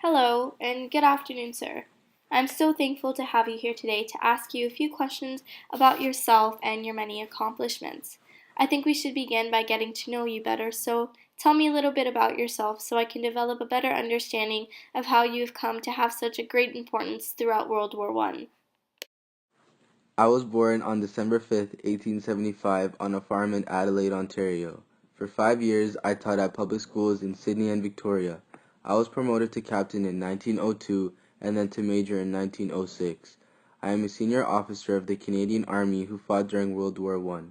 Hello, and good afternoon, sir. I'm so thankful to have you here today to ask you a few questions about yourself and your many accomplishments. I think we should begin by getting to know you better, so tell me a little bit about yourself so I can develop a better understanding of how you've come to have such a great importance throughout World War One. I was born on December 5th, 1875, on a farm in Adelaide, Ontario. For 5 years, I taught at public schools in Sydney and Victoria. I was promoted to captain in 1902 and then to major in 1906. I am a senior officer of the Canadian Army who fought during World War I.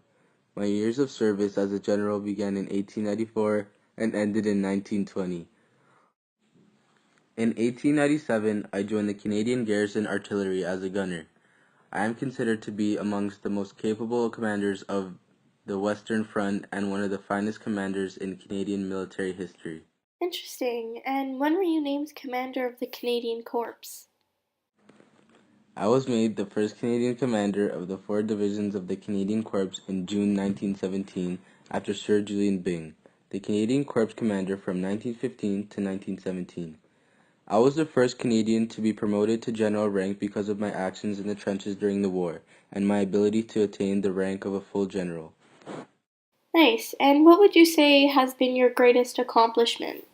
My years of service as a general began in 1894 and ended in 1920. In 1897, I joined the Canadian Garrison Artillery as a gunner. I am considered to be amongst the most capable commanders of the Western Front and one of the finest commanders in Canadian military history. Interesting. And when were you named commander of the Canadian Corps? I was made the first Canadian commander of the four divisions of the Canadian Corps in June 1917 after Sir Julian Byng, the Canadian Corps commander from 1915 to 1917. I was the first Canadian to be promoted to general rank because of my actions in the trenches during the war and my ability to attain the rank of a full general. Nice. And what would you say has been your greatest accomplishment?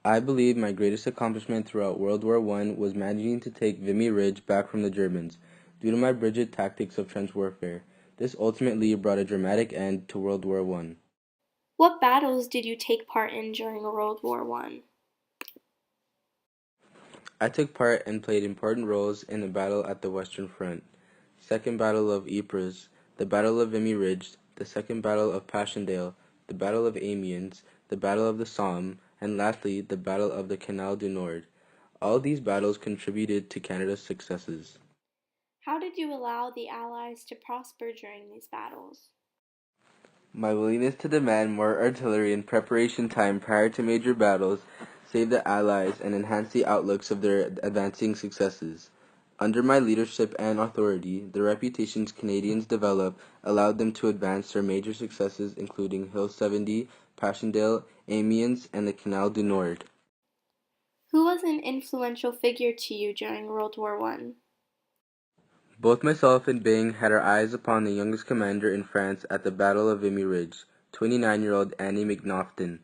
I believe my greatest accomplishment throughout World War I was managing to take Vimy Ridge back from the Germans. Due to my rigid tactics of trench warfare, this ultimately brought a dramatic end to World War I. What battles did you take part in during World War One? I took part and played important roles in the battle at the Western Front, Second Battle of Ypres, the Battle of Vimy Ridge, the Second Battle of Passchendaele, the Battle of Amiens, the Battle of the Somme, and lastly, the Battle of the Canal du Nord. All these battles contributed to Canada's successes. How did you allow the Allies to prosper during these battles? My willingness to demand more artillery and preparation time prior to major battles saved the Allies and enhanced the outlooks of their advancing successes. Under my leadership and authority, the reputations Canadians developed allowed them to advance their major successes including Hill 70, Passchendaele, Amiens, and the Canal du Nord. Who was an influential figure to you during World War One? Both myself and Byng had our eyes upon the youngest commander in France at the Battle of Vimy Ridge, 29-year-old Andy McNaughton.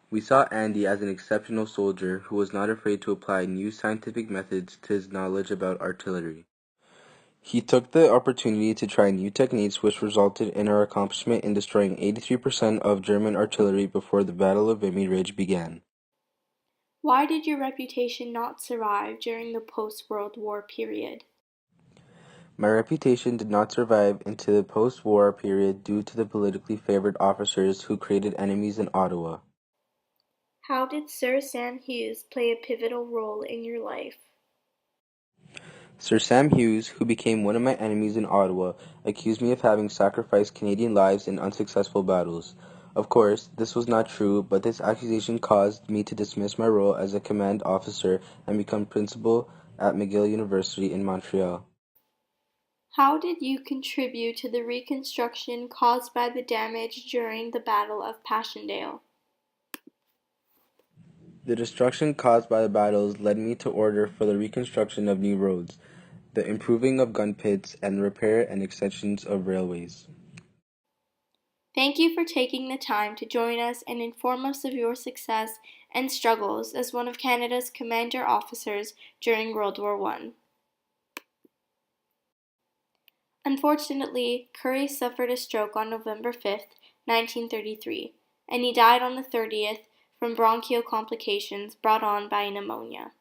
We saw Andy as an exceptional soldier who was not afraid to apply new scientific methods to his knowledge about artillery. He took the opportunity to try new techniques which resulted in our accomplishment in destroying 83% of German artillery before the Battle of Vimy Ridge began. Why did your reputation not survive during the post-World War period? My reputation did not survive into the post-war period due to the politically favored officers who created enemies in Ottawa. How did Sir Sam Hughes play a pivotal role in your life? Sir Sam Hughes, who became one of my enemies in Ottawa, accused me of having sacrificed Canadian lives in unsuccessful battles. Of course, this was not true, but this accusation caused me to dismiss my role as a command officer and become principal at McGill University in Montreal. How did you contribute to the reconstruction caused by the damage during the Battle of Passchendaele? The destruction caused by the battles led me to order for the reconstruction of new roads, the improving of gun pits, and the repair and extensions of railways. Thank you for taking the time to join us and inform us of your success and struggles as one of Canada's commander officers during World War One. Unfortunately, Curry suffered a stroke on November 5th, 1933, and he died on the 30th from bronchial complications brought on by pneumonia.